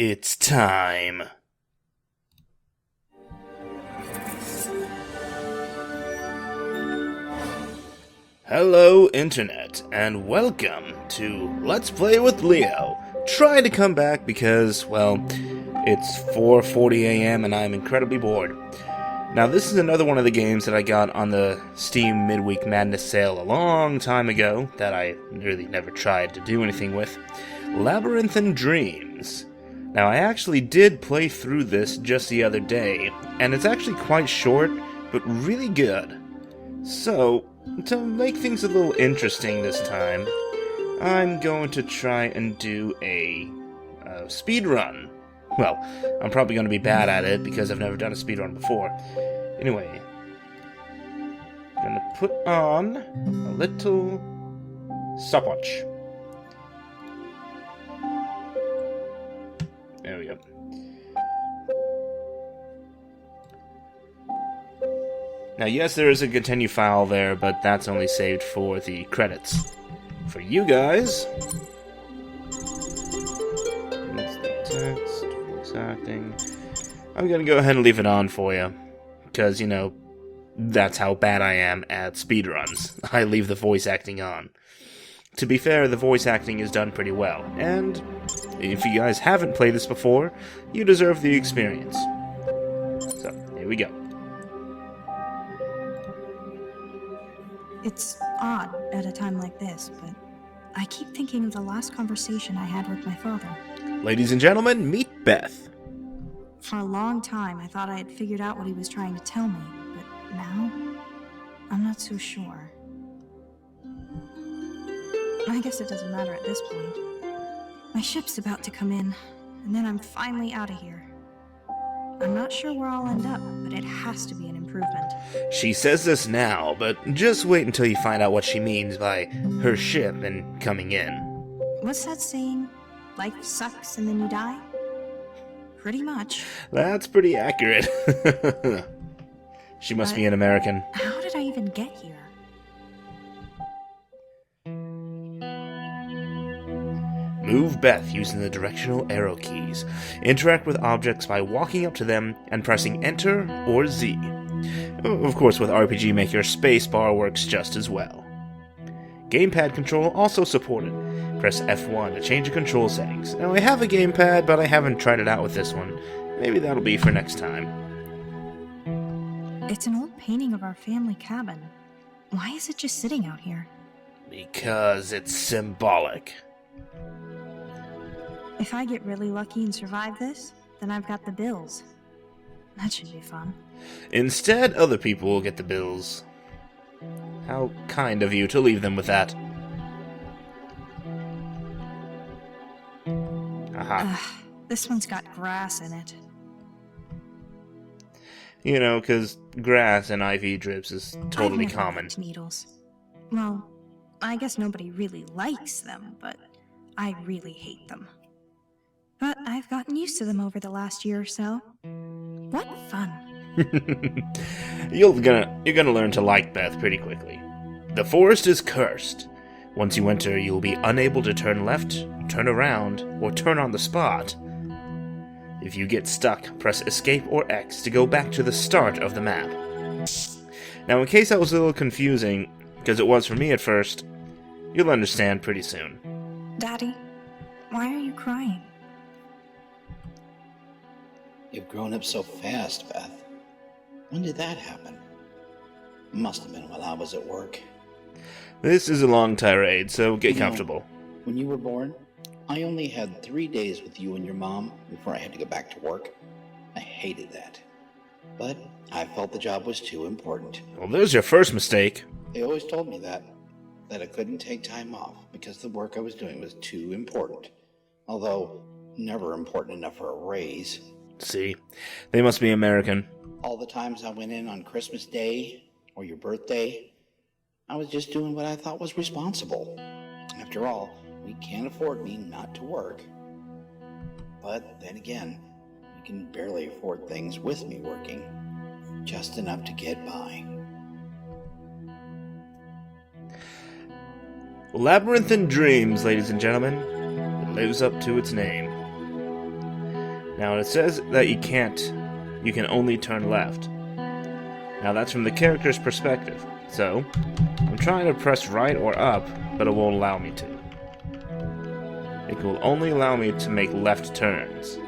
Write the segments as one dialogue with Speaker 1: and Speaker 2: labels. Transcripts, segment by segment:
Speaker 1: It's time. Hello, Internet, and welcome to Let's Play with Leo. Trying to come back because, well, it's 4:40 a.m. and I'm incredibly bored. Now, this is another one of the games that I got on the Steam Midweek Madness sale a long time ago that I really never tried to do anything with. Labyrinthine Dreams. Now, I actually did play through this just the other day, and it's actually quite short, but really good. So, to make things a little interesting this time, I'm going to try and do a speed run. Well, I'm probably going to be bad at it because I've never done a speed run before. Anyway, I'm going to put on a little stopwatch. There we go. Now, yes, there is a continue file there, but that's only saved for the credits. For you guys, that's the text, voice acting. I'm gonna go ahead and leave it on for you, because, you know, that's how bad I am at speedruns. I leave the voice acting on. To be fair, the voice acting is done pretty well, and if you guys haven't played this before, you deserve the experience. So, here we go.
Speaker 2: It's odd at a time like this, but I keep thinking of the last conversation I had with my father.
Speaker 1: Ladies and gentlemen, meet Beth.
Speaker 2: For a long time, I thought I had figured out what he was trying to tell me, but now, I'm not so sure. I guess it doesn't matter at this point. My ship's about to come in, and then I'm finally out of here. I'm not sure where I'll end up, but it has to be an improvement.
Speaker 1: She says this now, but just wait until you find out what she means by her ship and coming in.
Speaker 2: What's that saying? Life sucks and then you die? Pretty much.
Speaker 1: That's pretty accurate. She must be an American.
Speaker 2: How did I even get here?
Speaker 1: Move Beth using the directional arrow keys. Interact with objects by walking up to them and pressing Enter or Z. Of course, with RPG Maker, spacebar works just as well. Gamepad control also supported. Press F1 to change the control settings. Now, I have a gamepad, but I haven't tried it out with this one. Maybe that'll be for next time.
Speaker 2: It's an old painting of our family cabin. Why is it just sitting out here?
Speaker 1: Because it's symbolic.
Speaker 2: If I get really lucky and survive this, then I've got the bills. That should be fun.
Speaker 1: Instead, other people will get the bills. How kind of you to leave them with that. Aha.
Speaker 2: This one's got grass in it.
Speaker 1: You know, because grass and IV drips is totally
Speaker 2: I've never
Speaker 1: common.
Speaker 2: liked needles. Well, I guess nobody really likes them, but I really hate them. But I've gotten used to them over the last year or so. What fun.
Speaker 1: You're gonna learn to like Beth pretty quickly. The forest is cursed. Once you enter, you'll be unable to turn left, turn around, or turn on the spot. If you get stuck, press Escape or X to go back to the start of the map. Now, in case that was a little confusing, because it was for me at first, you'll understand pretty soon.
Speaker 2: Daddy, why are you crying?
Speaker 3: You've grown up so fast, Beth. When did that happen? Must have been while I was at work.
Speaker 1: This is a long tirade, so get comfortable.
Speaker 3: When you were born, I only had 3 days with you and your mom before I had to go back to work. I hated that. But I felt the job was too important.
Speaker 1: Well, there's your first mistake.
Speaker 3: They always told me that I couldn't take time off because the work I was doing was too important. Although, never important enough for a raise.
Speaker 1: See, they must be American.
Speaker 3: All the times I went in on Christmas Day or your birthday, I was just doing what I thought was responsible. After all, we can't afford me not to work. But then again, we can barely afford things with me working. Just enough to get by.
Speaker 1: Labyrinthine Dreams, ladies and gentlemen. It lives up to its name. Now it says that you can only turn left. Now that's from the character's perspective. So, I'm trying to press right or up, but it won't allow me to. It will only allow me to make left turns.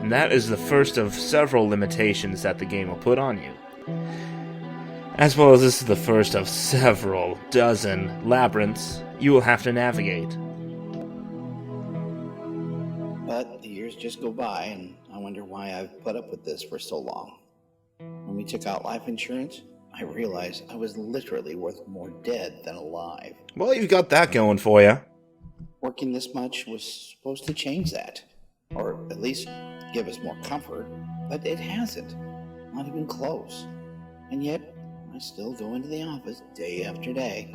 Speaker 1: And that is the first of several limitations that the game will put on you. As well as this is the first of several dozen labyrinths you will have to navigate.
Speaker 3: But the years just go by, and I wonder why I've put up with this for so long. When we took out life insurance, I realized I was literally worth more dead than alive.
Speaker 1: Well, you've got that going for you.
Speaker 3: Working this much was supposed to change that, or at least give us more comfort, but it hasn't. Not even close. And yet, I still go into the office day after day.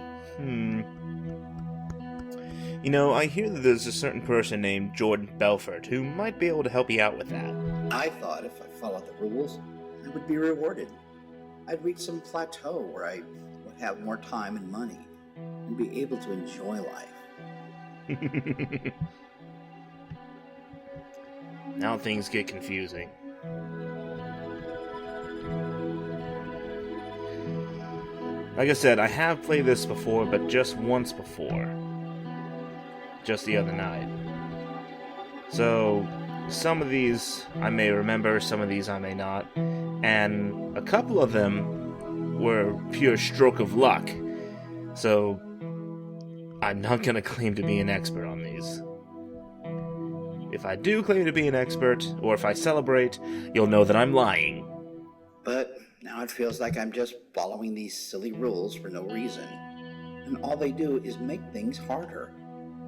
Speaker 1: You know, I hear that there's a certain person named Jordan Belfort who might be able to help you out with that.
Speaker 3: I thought if I followed the rules, I would be rewarded. I'd reach some plateau where I would have more time and money and be able to enjoy life.
Speaker 1: Now things get confusing. Like I said, I have played this before, but just once before. Just the other night. So, some of these I may remember, some of these I may not. And a couple of them were pure stroke of luck. So, I'm not going to claim to be an expert on these. If I do claim to be an expert, or if I celebrate, you'll know that I'm lying.
Speaker 3: But now it feels like I'm just following these silly rules for no reason. And all they do is make things harder.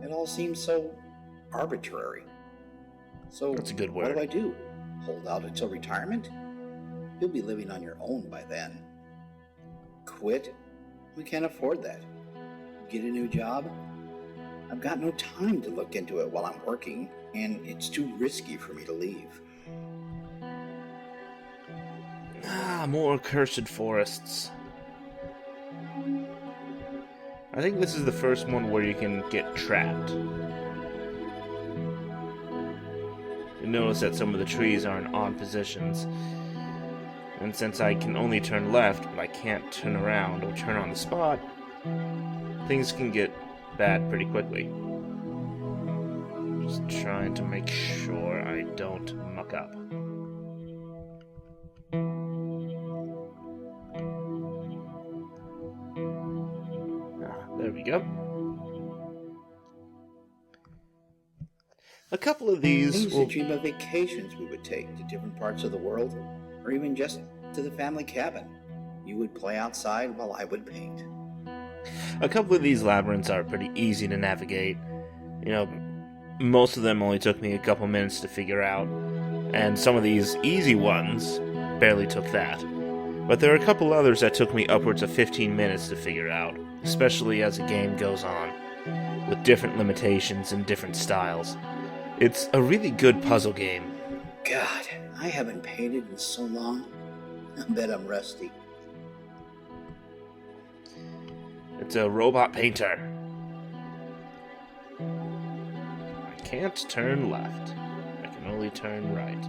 Speaker 3: It all seems so arbitrary. So
Speaker 1: That's a good word.
Speaker 3: What do? Hold out until retirement? You'll be living on your own by then. Quit? We can't afford that. Get a new job? I've got no time to look into it while I'm working, and it's too risky for me to leave.
Speaker 1: More cursed forests. I think this is the first one where you can get trapped. You notice that some of the trees are in odd positions. And since I can only turn left, but I can't turn around or turn on the spot, things can get bad pretty quickly. Just trying to make sure I don't muck up. There we go. A couple of
Speaker 3: I
Speaker 1: these
Speaker 3: used to dream of vacations we would take to different parts of the world, or even just to the family cabin. You would play outside while I would paint.
Speaker 1: A couple of these labyrinths are pretty easy to navigate. You know, most of them only took me a couple minutes to figure out, and some of these easy ones barely took that. But there are a couple others that took me upwards of 15 minutes to figure out, especially as the game goes on, with different limitations and different styles. It's a really good puzzle game.
Speaker 3: God, I haven't painted in so long. I bet I'm rusty.
Speaker 1: It's a robot painter. I can't turn left. I can only turn right.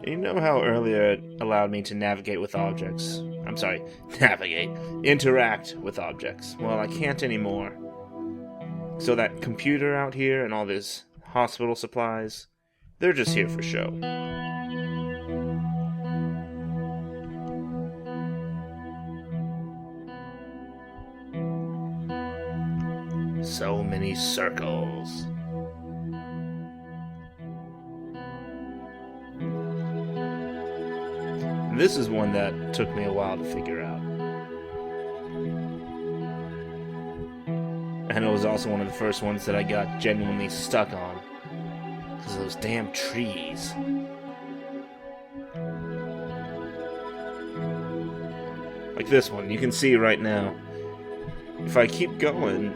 Speaker 1: You know how earlier it allowed me to navigate with objects? I'm sorry, interact with objects. Well, I can't anymore. So that computer out here and all these hospital supplies, they're just here for show. So many circles. And this is one that took me a while to figure out. And it was also one of the first ones that I got genuinely stuck on. Because of those damn trees. Like this one, you can see right now. If I keep going,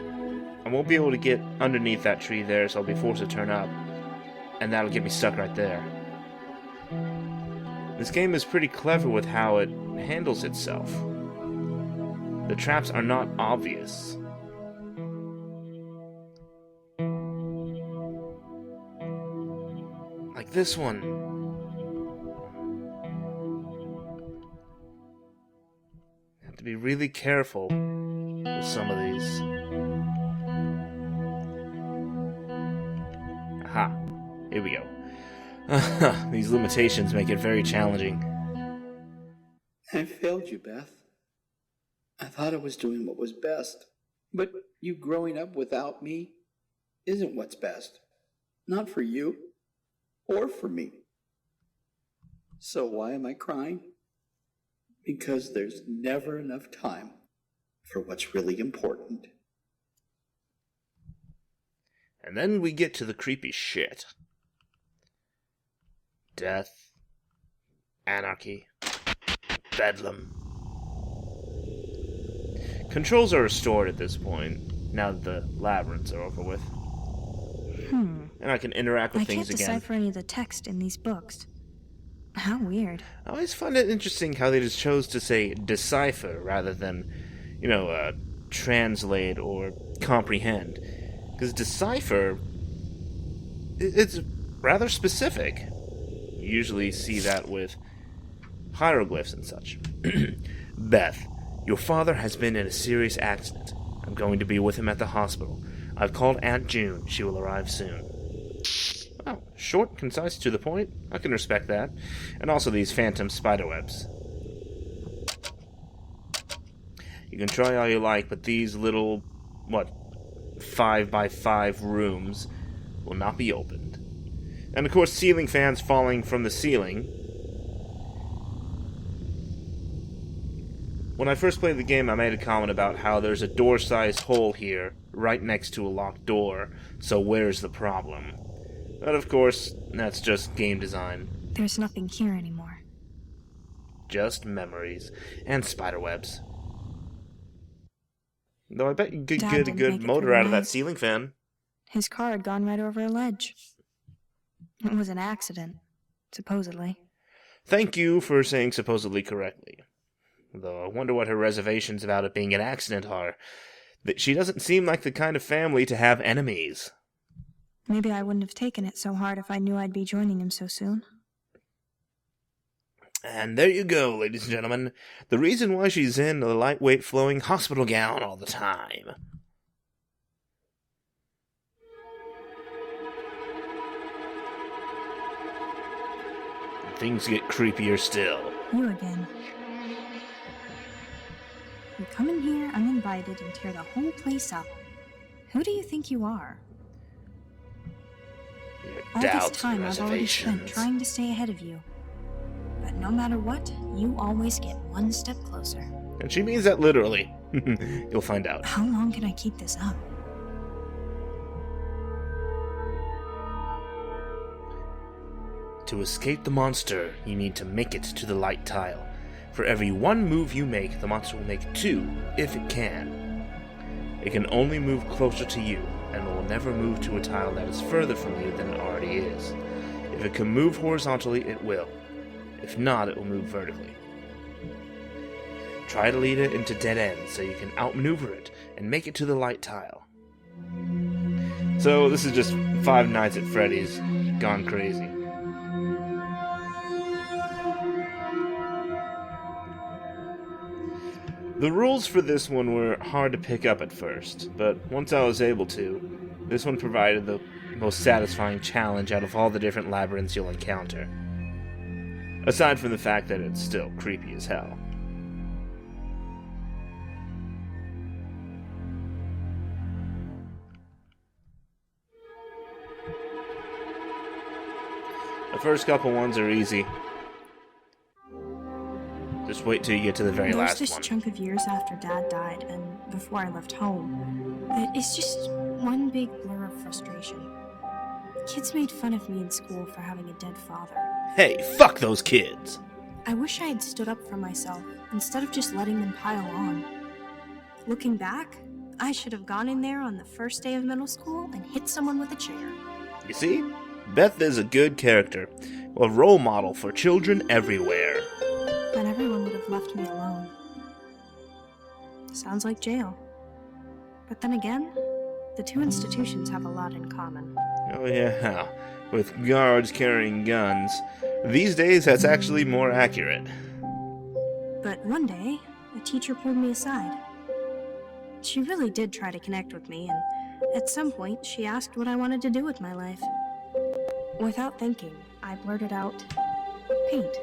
Speaker 1: I won't be able to get underneath that tree there, so I'll be forced to turn up. And that'll get me stuck right there. This game is pretty clever with how it handles itself. The traps are not obvious. Like this one. Have to be really careful with some of these. Aha. Here we go. These limitations make it very challenging.
Speaker 3: I failed you, Beth. I thought I was doing what was best. But you growing up without me isn't what's best. Not for you or for me. So why am I crying? Because there's never enough time for what's really important.
Speaker 1: And then we get to the creepy shit. Death. Anarchy. Bedlam. Controls are restored at this point, now that the labyrinths are over with. And I can interact with things again.
Speaker 2: I can't decipher any of the text in these books. How weird.
Speaker 1: I always find it interesting how they just chose to say decipher rather than, translate or comprehend. Because decipher, it's rather specific. You usually see that with hieroglyphs and such. Beth, your father has been in a serious accident. I'm going to be with him at the hospital. I've called Aunt June. She will arrive soon. Oh, short, concise, to the point. I can respect that. And also these phantom spiderwebs. You can try all you like, but these little, 5x5 rooms will not be opened. And of course, ceiling fans falling from the ceiling. When I first played the game, I made a comment about how there's a door-sized hole here, right next to a locked door, so where's the problem? But of course, that's just game design.
Speaker 2: There's nothing here anymore.
Speaker 1: Just memories. And spiderwebs. Though I bet you could get a good motor out of that ceiling fan.
Speaker 2: His car had gone right over a ledge. It was an accident, supposedly.
Speaker 1: Thank you for saying supposedly correctly. Though I wonder what her reservations about it being an accident are. That she doesn't seem like the kind of family to have enemies.
Speaker 2: Maybe I wouldn't have taken it so hard if I knew I'd be joining him so soon.
Speaker 1: And there you go, ladies and gentlemen. The reason why she's in a lightweight flowing hospital gown all the time. Things get creepier still.
Speaker 2: You again. You come in here uninvited and tear the whole place up. Who do you think you are?
Speaker 1: Your
Speaker 2: All
Speaker 1: doubts
Speaker 2: this time
Speaker 1: and
Speaker 2: I've already spent
Speaker 1: reservations.
Speaker 2: trying to stay ahead of you. But no matter what, you always get one step closer.
Speaker 1: And she means that literally. You'll find out.
Speaker 2: How long can I keep this up?
Speaker 1: To escape the monster, you need to make it to the light tile. For every one move you make, the monster will make 2, if it can. It can only move closer to you, and will never move to a tile that is further from you than it already is. If it can move horizontally, it will. If not, it will move vertically. Try to lead it into dead ends so you can outmaneuver it and make it to the light tile. So this is just Five Nights at Freddy's gone crazy. The rules for this one were hard to pick up at first, but once I was able to, this one provided the most satisfying challenge out of all the different labyrinths you'll encounter. Aside from the fact that it's still creepy as hell. The first couple ones are easy. Just wait till you get to the very last one.
Speaker 2: There's this chunk of years after Dad died and before I left home that it's just one big blur of frustration. Kids made fun of me in school for having a dead father.
Speaker 1: Hey, fuck those kids!
Speaker 2: I wish I had stood up for myself instead of just letting them pile on. Looking back, I should have gone in there on the first day of middle school and hit someone with a chair.
Speaker 1: You see? Beth is a good character. A role model for children everywhere.
Speaker 2: Then everyone would have left me alone. Sounds like jail. But then again, the two institutions have a lot in common.
Speaker 1: Oh yeah, with guards carrying guns. These days, that's actually more accurate.
Speaker 2: But one day, a teacher pulled me aside. She really did try to connect with me, and at some point, she asked what I wanted to do with my life. Without thinking, I blurted out, paint.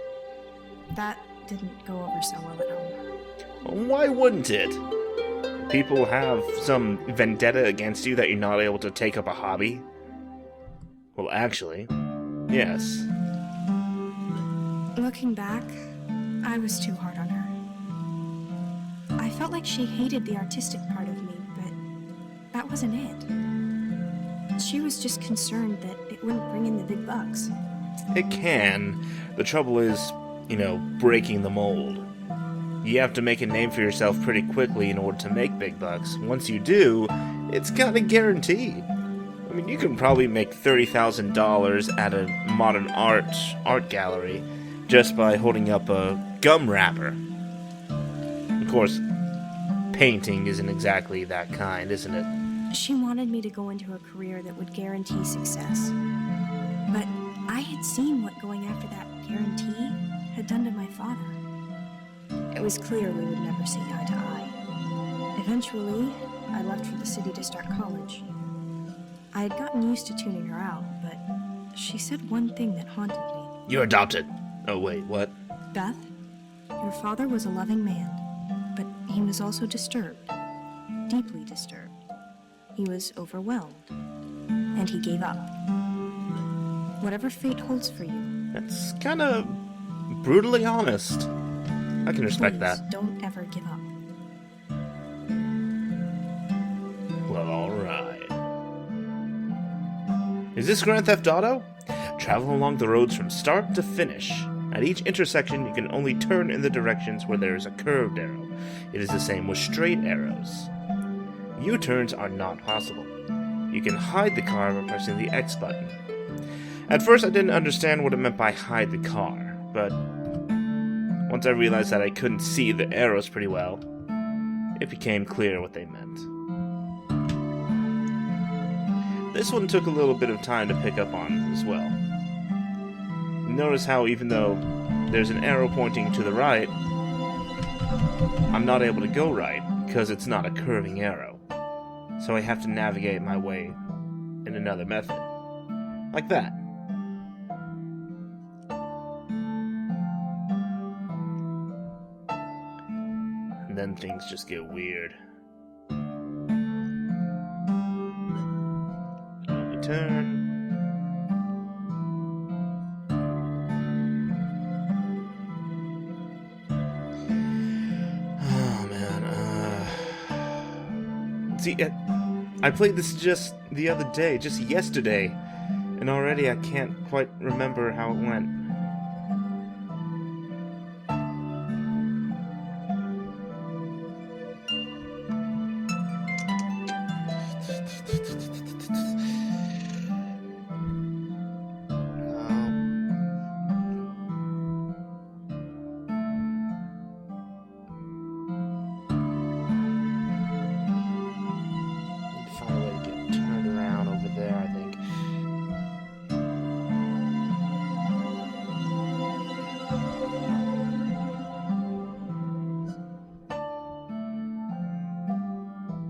Speaker 2: That didn't go over so well at home.
Speaker 1: Why wouldn't it? People have some vendetta against you that you're not able to take up a hobby? Well, actually, yes.
Speaker 2: Looking back, I was too hard on her. I felt like she hated the artistic part of me, but that wasn't it. She was just concerned that it wouldn't bring in the big bucks.
Speaker 1: It can. The trouble is, breaking the mold. You have to make a name for yourself pretty quickly in order to make big bucks. Once you do, it's kind of guaranteed. I mean, you can probably make $30,000 at a modern art gallery just by holding up a gum wrapper. Of course, painting isn't exactly that kind, isn't it?
Speaker 2: She wanted me to go into a career that would guarantee success. But I had seen what going after that guarantee had done to my father. It was clear we would never see eye to eye. Eventually, I left for the city to start college. I had gotten used to tuning her out, but she said one thing that haunted me.
Speaker 1: You're adopted. Oh, wait, what?
Speaker 2: Beth, your father was a loving man, but he was also disturbed. Deeply disturbed. He was overwhelmed. And he gave up. Whatever fate holds for you.
Speaker 1: That's kind of brutally honest. I can respect
Speaker 2: Please,
Speaker 1: that.
Speaker 2: Don't ever give up.
Speaker 1: Well, alright. Is this Grand Theft Auto? Travel along the roads from start to finish. At each intersection, you can only turn in the directions where there is a curved arrow. It is the same with straight arrows. U-turns are not possible. You can hide the car by pressing the X button. At first, I didn't understand what it meant by hide the car, but once I realized that I couldn't see the arrows pretty well, it became clear what they meant. This one took a little bit of time to pick up on as well. Notice how even though there's an arrow pointing to the right, I'm not able to go right because it's not a curving arrow. So I have to navigate my way in another method. Like that. And then things just get weird. Turn. Oh man, see, I played this just the other day, just yesterday, and already I can't quite remember how it went.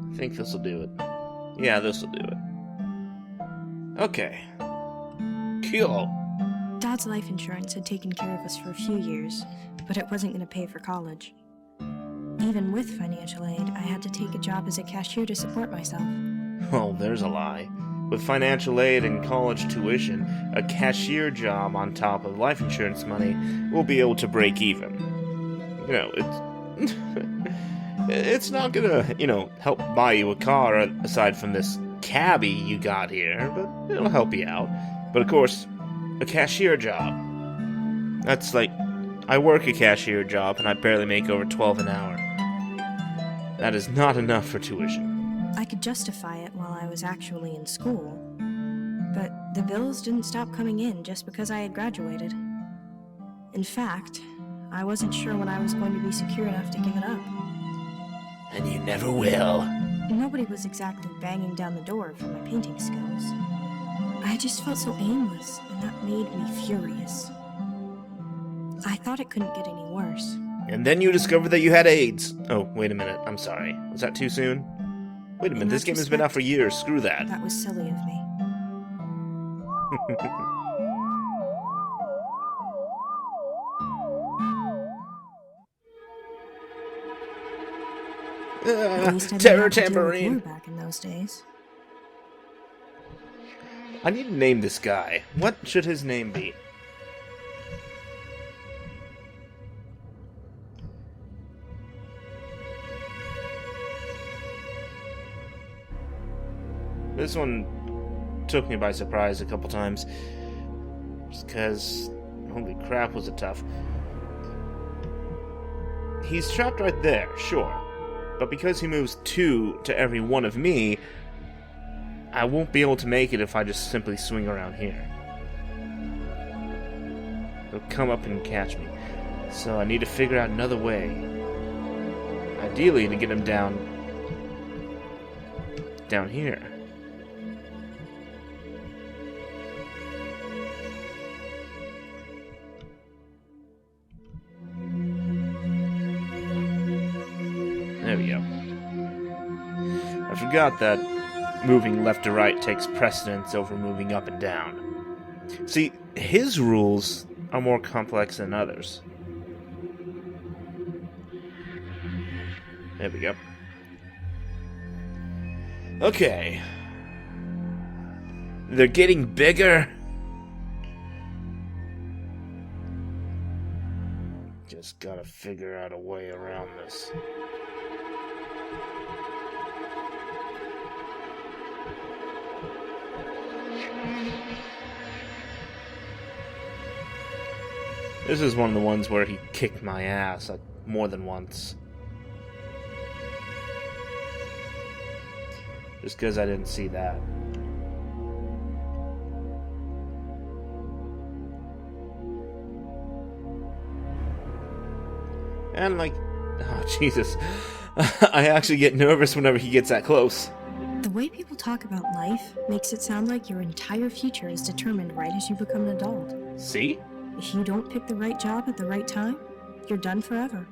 Speaker 1: I think this'll do it. Yeah, this'll do it. Okay. Cool.
Speaker 2: Dad's life insurance had taken care of us for a few years, but it wasn't going to pay for college. Even with financial aid, I had to take a job as a cashier to support myself.
Speaker 1: Oh, there's a lie. With financial aid and college tuition, a cashier job on top of life insurance money will be able to break even. It's... it's not gonna, help buy you a car aside from this cabbie you got here, but it'll help you out. But of course, a cashier job. That's like, I work a cashier job and I barely make over $12 an hour. That is not enough for tuition.
Speaker 2: I could justify it while I was actually in school, but the bills didn't stop coming in just because I had graduated. In fact, I wasn't sure when I was going to be secure enough to give it up.
Speaker 1: and you never will.
Speaker 2: Nobody was exactly banging down the door for my painting skills. I just felt so aimless, and that made me furious. I thought it couldn't get any worse.
Speaker 1: And then you discovered that you had AIDS. Oh, wait a minute. I'm sorry. Was that too soon? Wait a minute. This game has been out for years. Screw that.
Speaker 2: That was silly of me. At least I didn't
Speaker 1: Terror
Speaker 2: have to deal with
Speaker 1: tambourine.
Speaker 2: you back in those days.
Speaker 1: I need to name this guy. What should his name be? This one took me by surprise a couple times. Just because, holy crap, was it tough. He's trapped right there, sure. But because he moves 2 to every one of me, I won't be able to make it if I just simply swing around here. He'll come up and catch me. So I need to figure out another way. Ideally to get him down here. There we go. I forgot that moving left to right takes precedence over moving up and down. See, his rules are more complex than others. There we go. Okay. They're getting bigger. Just gotta figure out a way around this. This is one of the ones where he kicked my ass like more than once. Just because I didn't see that. And like, oh Jesus, I actually get nervous whenever he gets that close.
Speaker 2: The way people talk about life makes it sound like your entire future is determined right as you become an adult.
Speaker 1: See?
Speaker 2: If you don't pick the right job at the right time, you're done forever.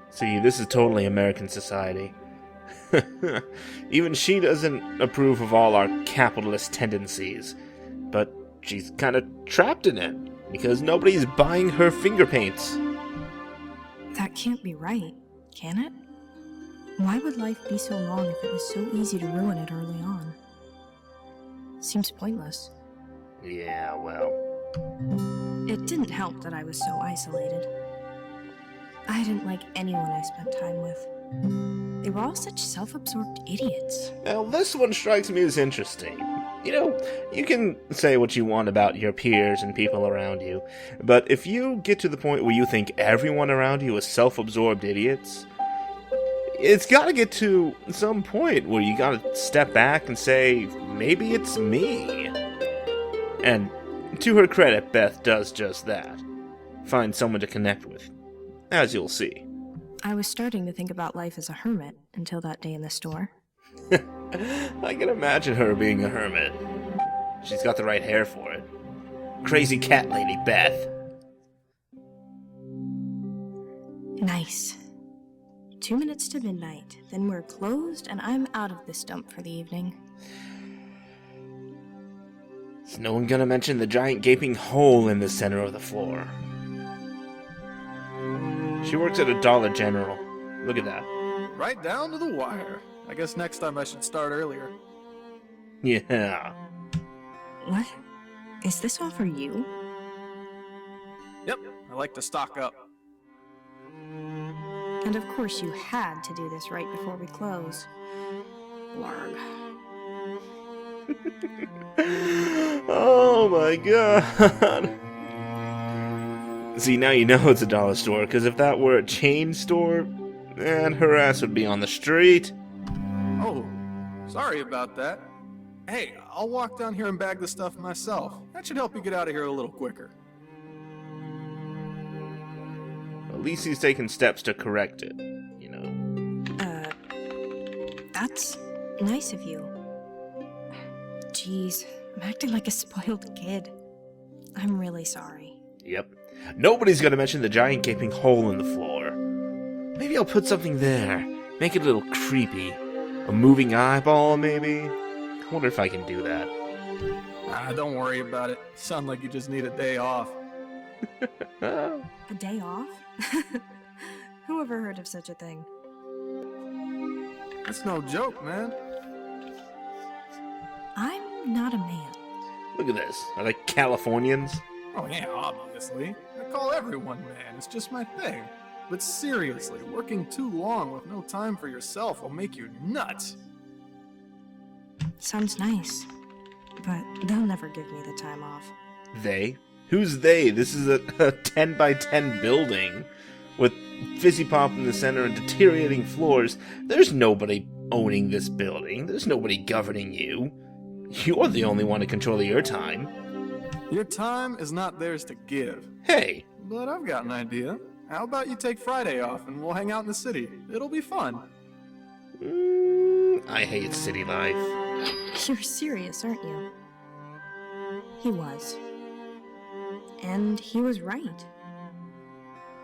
Speaker 1: See, this is totally American society. Even she doesn't approve of all our capitalist tendencies. But she's kind of trapped in it, because nobody's buying her finger paints.
Speaker 2: That can't be right, can it? Why would life be so long if it was so easy to ruin it early on? Seems pointless.
Speaker 1: Yeah, well...
Speaker 2: It didn't help that I was so isolated. I didn't like anyone I spent time with. They were all such self-absorbed idiots.
Speaker 1: Now, this one strikes me as interesting. You know, you can say what you want about your peers and people around you, but if you get to the point where you think everyone around you is self-absorbed idiots, it's gotta get to some point where you gotta step back and say, maybe it's me. And to her credit, Beth does just that. Find someone to connect with, as you'll see.
Speaker 2: I was starting to think about life as a hermit until that day in the store.
Speaker 1: I can imagine her being a hermit. She's got the right hair for it. Crazy cat lady Beth.
Speaker 2: Nice. 2 minutes to midnight, then we're closed and I'm out of this dump for the evening.
Speaker 1: Is no one gonna mention the giant gaping hole in the center of the floor? She works at a Dollar General. Look at that.
Speaker 4: Right down to the wire. I guess next time I should start earlier.
Speaker 1: Yeah.
Speaker 2: What? Is this all for you?
Speaker 4: Yep, I like to stock up.
Speaker 2: And of course you had to do this right before we close. Blarg.
Speaker 1: Oh my god. See, now you know it's a dollar store, because if that were a chain store, man, her ass would be on the street.
Speaker 4: Oh, sorry about that. Hey, I'll walk down here and bag the stuff myself. That should help you get out of here a little quicker.
Speaker 1: At least he's taken steps to correct it, you know.
Speaker 2: That's nice of you. Jeez, I'm acting like a spoiled kid. I'm really sorry.
Speaker 1: Yep. Nobody's gonna mention the giant gaping hole in the floor. Maybe I'll put something there. Make it a little creepy. A moving eyeball, maybe? I wonder if I can do that.
Speaker 4: Don't worry about it. Sound like you just need a day off.
Speaker 2: A day off? Who ever heard of such a thing?
Speaker 4: That's no joke, man.
Speaker 2: I'm not a man.
Speaker 1: Look at this. Are they Californians?
Speaker 4: Oh yeah, obviously. I call everyone man. It's just my thing. But seriously, working too long with no time for yourself will make you nuts.
Speaker 2: Sounds nice, but they'll never give me the time off.
Speaker 1: They? Who's they? This is a 10 by 10 building with fizzy pop in the center and deteriorating floors. There's nobody owning this building. There's nobody governing you. You're the only one in control of your time.
Speaker 4: Your time is not theirs to give.
Speaker 1: Hey!
Speaker 4: But I've got an idea. How about you take Friday off and we'll hang out in the city? It'll be fun.
Speaker 1: I hate city life.
Speaker 2: You're serious, aren't you? He was. And he was right.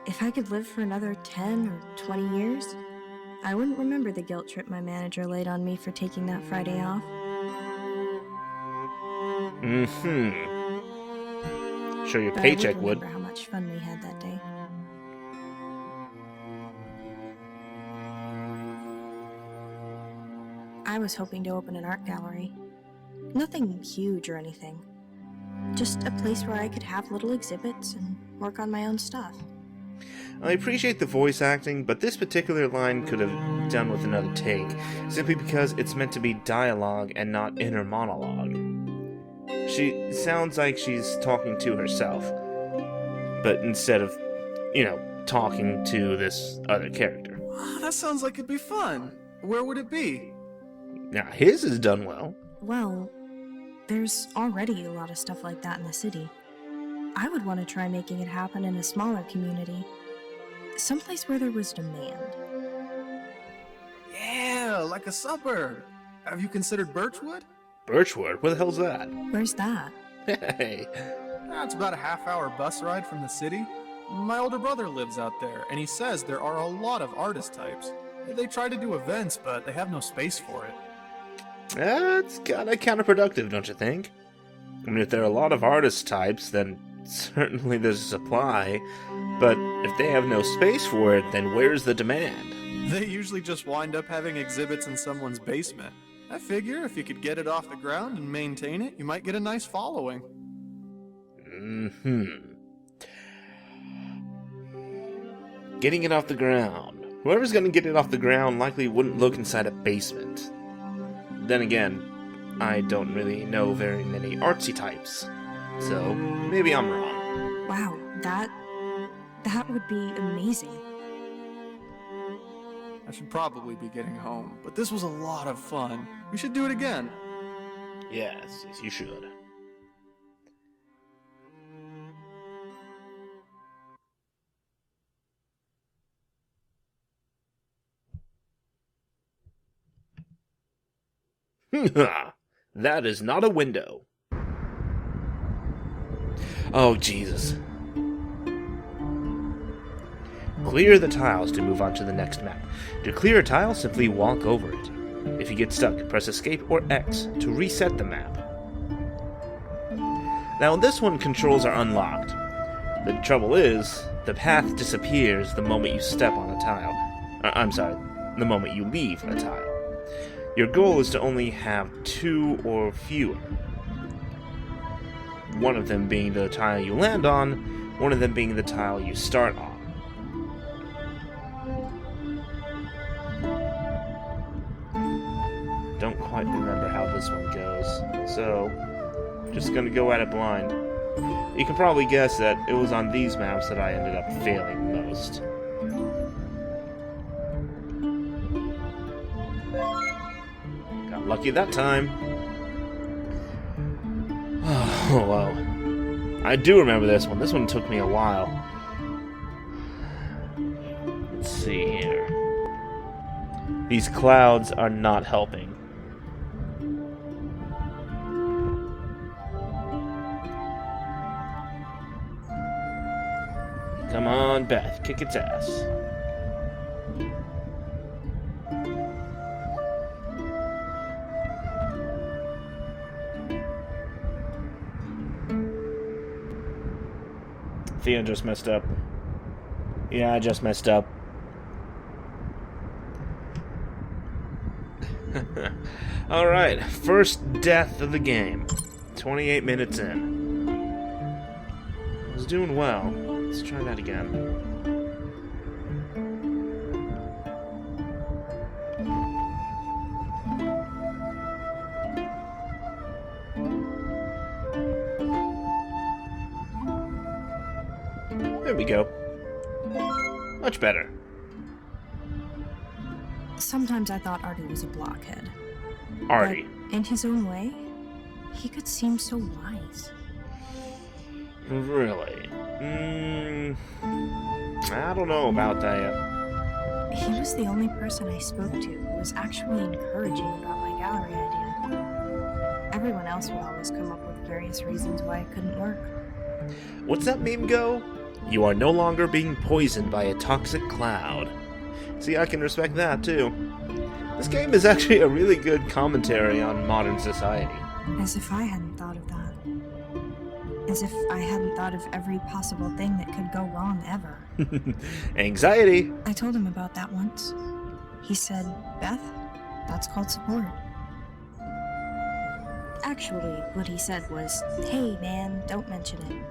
Speaker 2: If I could live for another 10 or 20 years, I wouldn't remember the guilt trip my manager laid on me for taking that Friday off.
Speaker 1: Sure your
Speaker 2: But
Speaker 1: paycheck
Speaker 2: I
Speaker 1: would.
Speaker 2: remember how much fun we had that day. I was hoping to open an art gallery. Nothing huge or anything. Just a place where I could have little exhibits and work on my own stuff.
Speaker 1: I appreciate the voice acting, but this particular line could have done with another take, simply because it's meant to be dialogue and not inner monologue. She sounds like she's talking to herself, but instead of, talking to this other character.
Speaker 4: Oh, that sounds like it'd be fun. Where would it be?
Speaker 1: Now, his is done well.
Speaker 2: Well, there's already a lot of stuff like that in the city. I would want to try making it happen in a smaller community. Someplace where there was demand.
Speaker 4: Yeah, like a suburb. Have you considered Birchwood?
Speaker 1: Birchwood? Where the hell's that?
Speaker 2: Where's that?
Speaker 1: Hey.
Speaker 4: It's about a half-hour bus ride from the city. My older brother lives out there, and he says there are a lot of artist types. They try to do events, but they have no space for it.
Speaker 1: That's kind of counterproductive, don't you think? I mean, if there are a lot of artist types, then certainly there's a supply. But if they have no space for it, then where's the demand?
Speaker 4: They usually just wind up having exhibits in someone's basement. I figure if you could get it off the ground and maintain it, you might get a nice following.
Speaker 1: Getting it off the ground. Whoever's gonna get it off the ground likely wouldn't look inside a basement. Then again, I don't really know very many artsy types. So, maybe I'm wrong.
Speaker 2: Wow, that would be amazing.
Speaker 4: I should probably be getting home, but this was a lot of fun. We should do it again.
Speaker 1: Yes, you should. That is not a window. Oh, Jesus. Clear the tiles to move on to the next map. To clear a tile, simply walk over it. If you get stuck, press Escape or X to reset the map. Now, this one, controls are unlocked. The trouble is, the path disappears the moment you step on a tile. The moment you leave a tile. Your goal is to only have 2 or fewer. One of them being the tile you land on, one of them being the tile you start on. Don't quite remember how this one goes, so just gonna go at it blind. You can probably guess that it was on these maps that I ended up failing most. Got lucky that time. Oh, wow. I do remember this one. This one took me a while. Let's see here. These clouds are not helping. Come on, Beth, kick its ass. Theo just messed up. Yeah, I just messed up. Alright, first death of the game. 28 minutes in. I was doing well. Let's try that again. There we go. Much better.
Speaker 2: Sometimes I thought Artie was a blockhead.
Speaker 1: Artie.
Speaker 2: But in his own way, he could seem so wise.
Speaker 1: Really? I don't know about that.
Speaker 2: He was the only person I spoke to who was actually encouraging about my gallery idea. Everyone else would always come up with various reasons why it couldn't work.
Speaker 1: What's that meme go? You are no longer being poisoned by a toxic cloud. See, I can respect that too. This game is actually a really good commentary on modern society.
Speaker 2: As if I hadn't thought of that. As if I hadn't thought of every possible thing that could go wrong ever.
Speaker 1: Anxiety.
Speaker 2: I told him about that once. He said, Beth, that's called support. Actually, what he said was, hey man, don't mention it.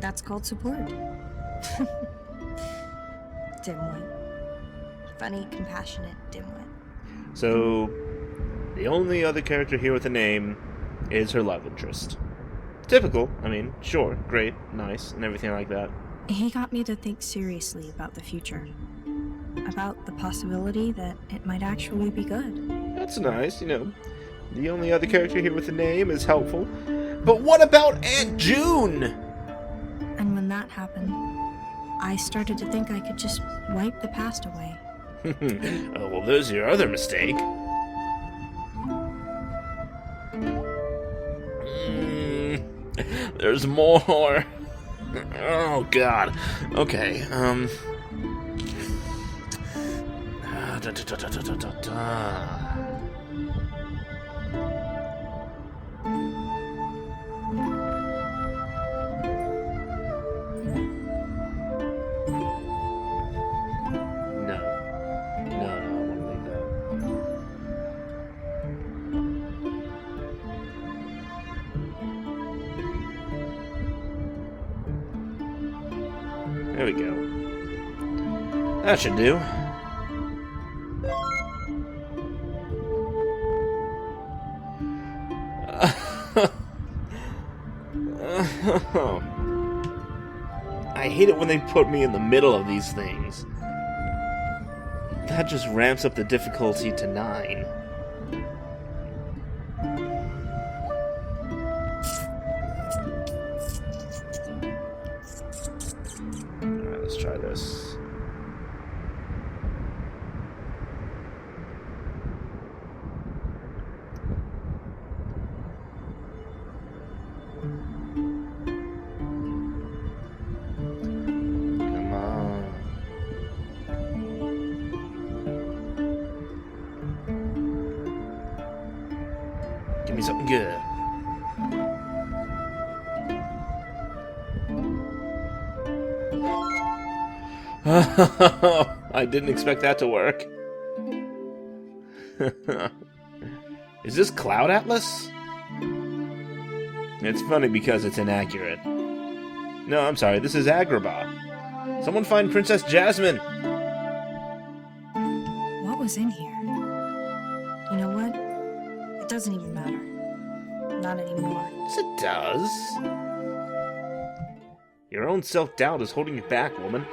Speaker 2: That's called support. Dimwit. Funny, compassionate dimwit.
Speaker 1: So, the only other character here with a name is her love interest. Typical. I mean, sure, great, nice, and everything like that.
Speaker 2: He got me to think seriously about the future. About the possibility that it might actually be good.
Speaker 1: That's nice, you know. The only other character here with a name is helpful. But what about Aunt June?
Speaker 2: And when that happened, I started to think I could just wipe the past away.
Speaker 1: Oh, well, there's your other mistake. There's more. Oh, God. Okay, There we go. That should do. I hate it when they put me in the middle of these things. That just ramps up the difficulty to 9. Alright, let's try this. Come on. Give me something good. I didn't expect that to work. Is this Cloud Atlas? It's funny because it's inaccurate. No, I'm sorry, this is Agrabah. Someone find Princess Jasmine!
Speaker 2: What was in here? You know what? It doesn't even matter. Not anymore.
Speaker 1: Yes, it does. Your own self-doubt is holding you back, woman.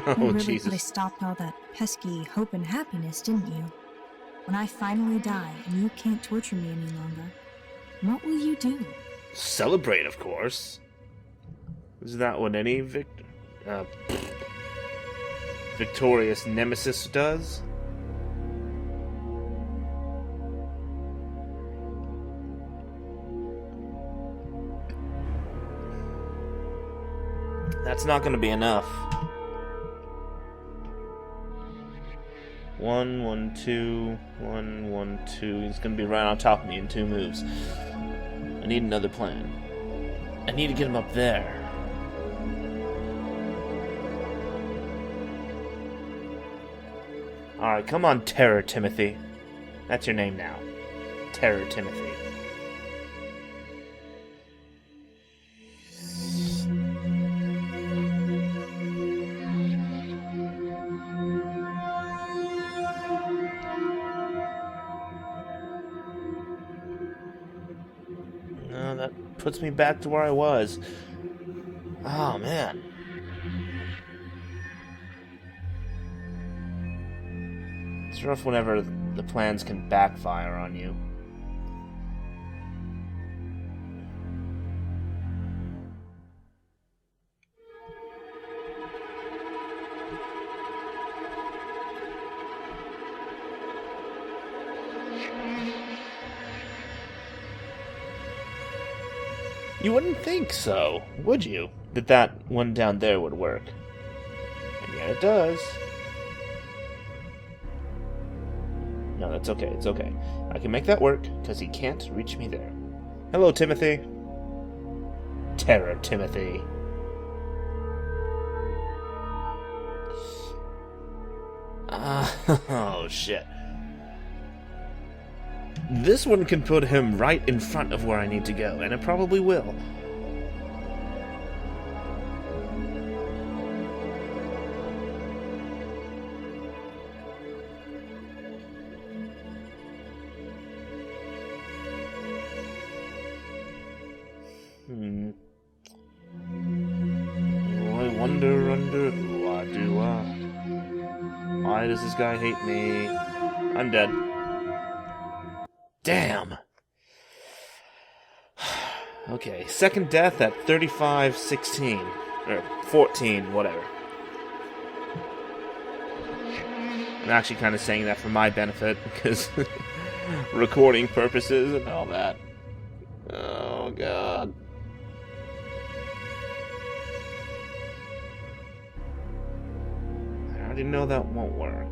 Speaker 1: Oh,
Speaker 2: You really
Speaker 1: Jesus.
Speaker 2: could have stopped all that pesky hope and happiness, didn't you? When I finally die and you can't torture me any longer, what will you do?
Speaker 1: Celebrate, of course. Is that what any victorious nemesis does? It's not gonna be enough. 1, 1, 2, 1, 1, 2. He's gonna be right on top of me in 2 moves. I need another plan. I need to get him up there. Alright, come on, Terror Timothy. That's your name now. Terror Timothy. No, that puts me back to where I was. Oh, man. It's rough whenever the plans can backfire on you. You wouldn't think so, would you? That one down there would work. And yet it does. No, that's okay, it's okay. I can make that work, because he can't reach me there. Hello, Timothy. Terror Timothy. Oh, shit. This one can put him right in front of where I need to go, and it probably will. I wonder who I do. Why does this guy hate me? I'm dead. Damn! Okay, second death at 35:16. Or 14, whatever. I'm actually kind of saying that for my benefit, because recording purposes and all that. Oh, God. I already know that won't work.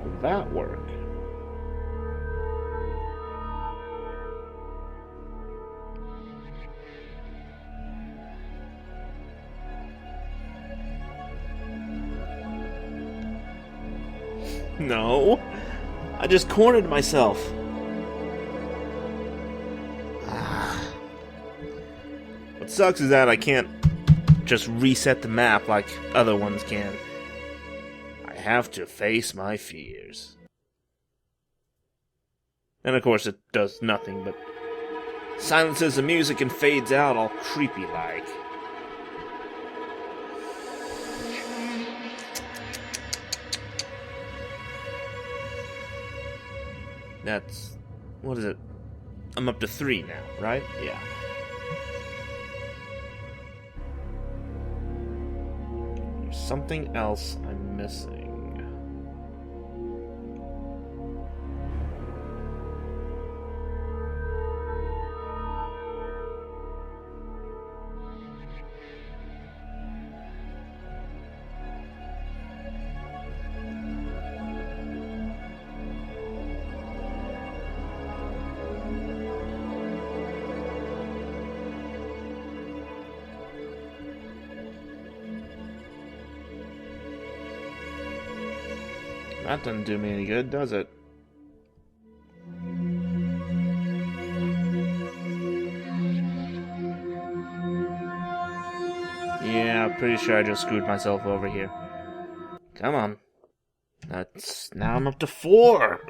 Speaker 1: Will that work? No. I just cornered myself. What sucks is that I can't just reset the map like other ones can. I have to face my fears. And of course it does nothing but silences the music and fades out all creepy like. That's... what is it? I'm up to 3 now, right? Yeah. There's something else I'm missing. That doesn't do me any good, does it? Yeah, I'm pretty sure I just screwed myself over here. Come on. Now I'm up to 4!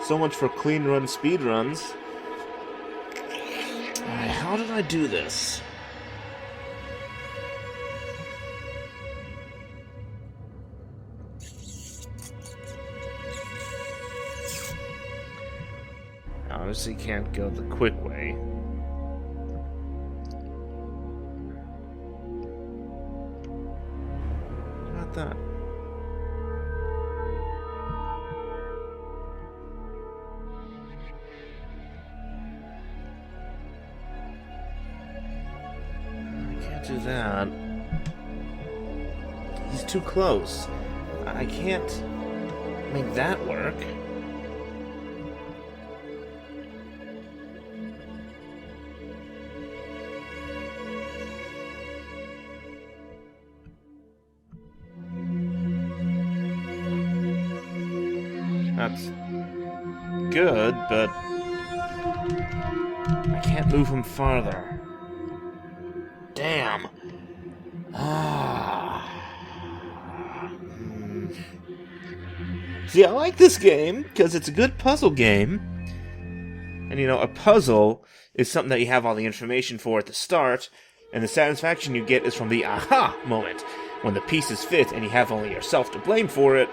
Speaker 1: So much for clean run speed runs. Alright, how did I do this? Obviously can't go the quick way. What about that? Can't do that. He's too close. I can't make that work. That's good, but I can't move him farther. Damn. See, I like this game because it's a good puzzle game. And you know, a puzzle is something that you have all the information for at the start, and the satisfaction you get is from the aha moment, when the pieces fit and you have only yourself to blame for it.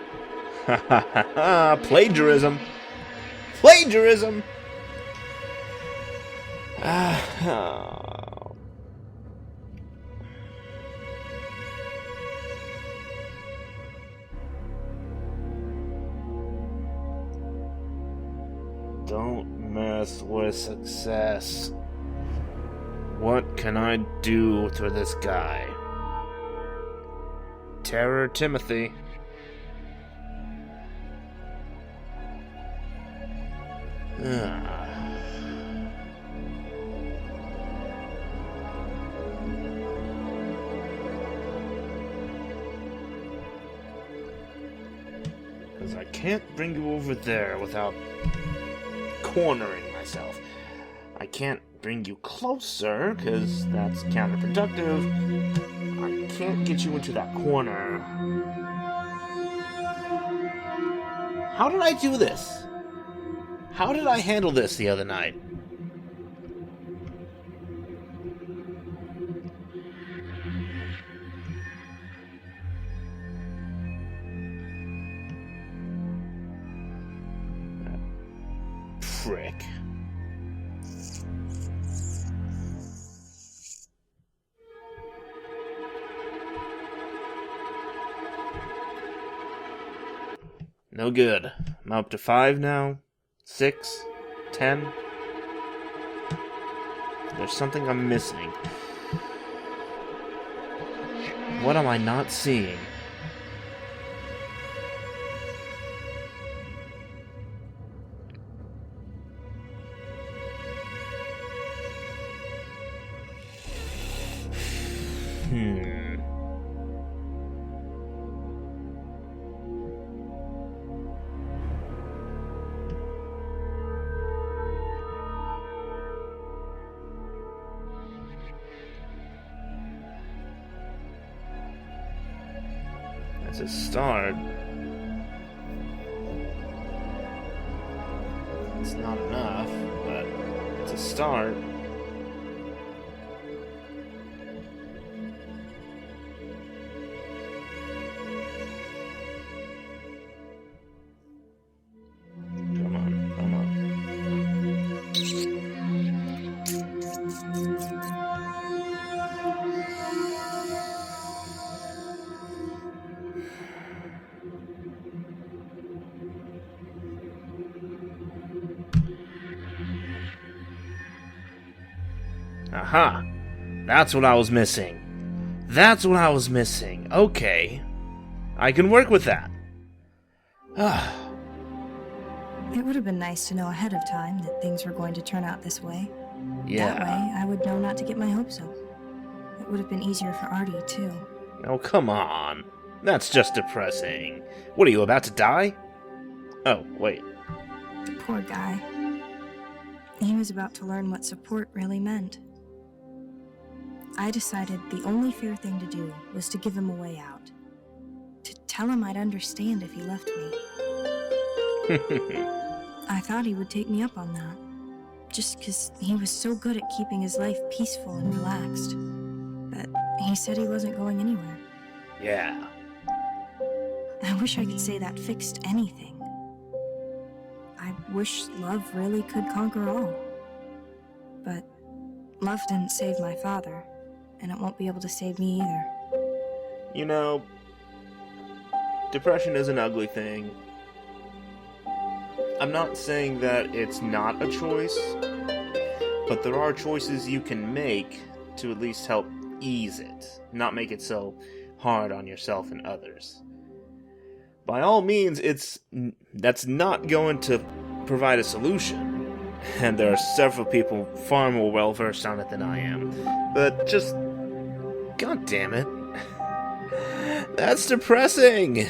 Speaker 1: Ha ha ha ha! Plagiarism! Plagiarism! Don't mess with success. What can I do to this guy? Terror Timothy. Because I can't bring you over there without cornering myself. I can't bring you closer, because that's counterproductive. I can't get you into that corner. How did I do this? How did I handle this the other night? Frick. No good. I'm up to 5 now. 6, 10. There's something I'm missing. What am I not seeing? It's a start. It's not enough, but it's a start. Come on, come on. Aha! That's what I was missing. That's what I was missing. Okay. I can work with that.
Speaker 2: It would have been nice to know ahead of time that things were going to turn out this way.
Speaker 1: Yeah.
Speaker 2: That way, I would know not to get my hopes up. It would have been easier for Artie, too.
Speaker 1: Oh, come on. That's just depressing. What are you, about to die? Oh, wait.
Speaker 2: The poor guy. He was about to learn what support really meant. I decided the only fair thing to do was to give him a way out. To tell him I'd understand if he left me. I thought he would take me up on that. Just because he was so good at keeping his life peaceful and relaxed. But he said he wasn't going anywhere.
Speaker 1: Yeah.
Speaker 2: I wish I could say that fixed anything. I wish love really could conquer all. But love didn't save my father, and it won't be able to save me either.
Speaker 1: You know, depression is an ugly thing. I'm not saying that it's not a choice, but there are choices you can make to at least help ease it, not make it so hard on yourself and others. By all means, that's not going to provide a solution, and there are several people far more well-versed on it than I am, but just, god damn it, that's depressing!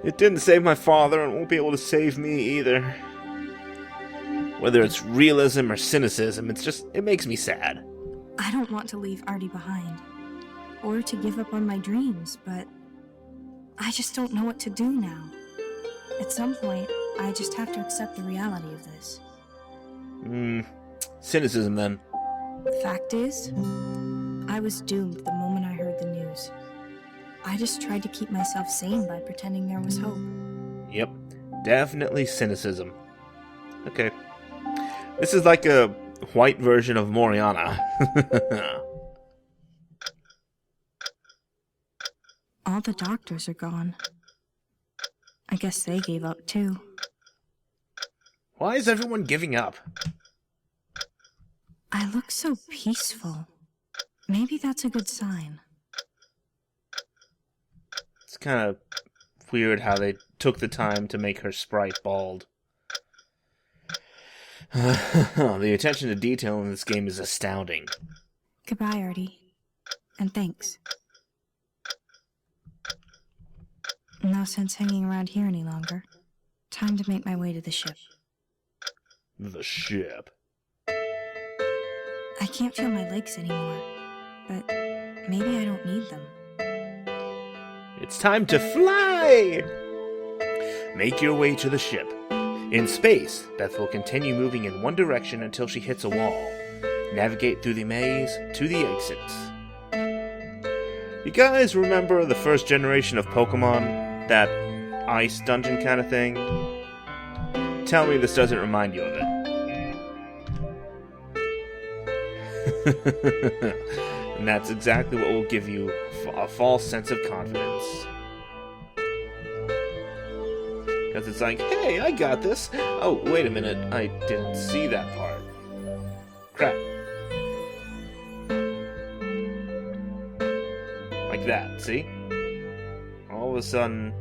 Speaker 1: It didn't save my father, and won't be able to save me either. Whether it's realism or cynicism, it makes me sad.
Speaker 2: I don't want to leave Artie behind, or to give up on my dreams, but I just don't know what to do now. At some point, I just have to accept the reality of this.
Speaker 1: Cynicism then.
Speaker 2: Fact is, I was doomed the moment I heard the news. I just tried to keep myself sane by pretending there was hope.
Speaker 1: Yep, definitely cynicism. Okay. This is like a white version of Moriana.
Speaker 2: All the doctors are gone. I guess they gave up too.
Speaker 1: Why is everyone giving up?
Speaker 2: I look so peaceful. Maybe that's a good sign.
Speaker 1: It's kind of weird how they took the time to make her sprite bald. The attention to detail in this game is astounding.
Speaker 2: Goodbye, Artie. And thanks. No sense hanging around here any longer. Time to make my way to the ship.
Speaker 1: The ship.
Speaker 2: I can't feel my legs anymore, but maybe I don't need them.
Speaker 1: It's time to fly! Make your way to the ship. In space, Beth will continue moving in one direction until she hits a wall. Navigate through the maze to the exits. You guys remember the first generation of Pokemon? That ice dungeon kind of thing? Tell me this doesn't remind you of it. And that's exactly what will give you a false sense of confidence. Because it's like, hey, I got this. Oh, wait a minute, I didn't see that part. Crap. Like that, see? All of a sudden,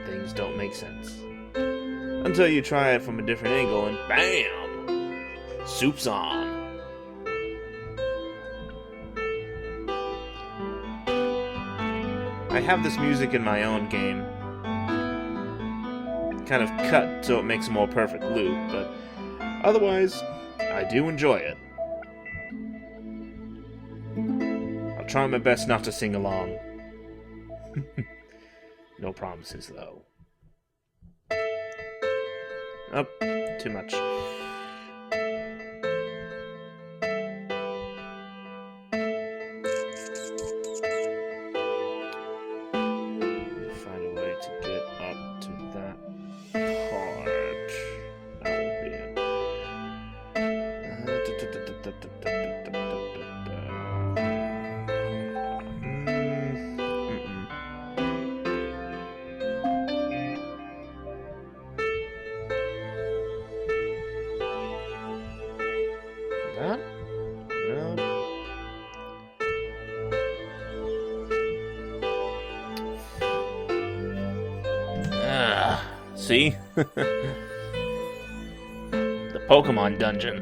Speaker 1: things don't make sense. Until you try it from a different angle and BAM! Soup's on. I have this music in my own game. Kind of cut so it makes a more perfect loop, but otherwise, I do enjoy it. I'll try my best not to sing along. No promises, though. Oh, too much. Find a way to get up to that part. That will be it. That? No. See? The Pokemon dungeon.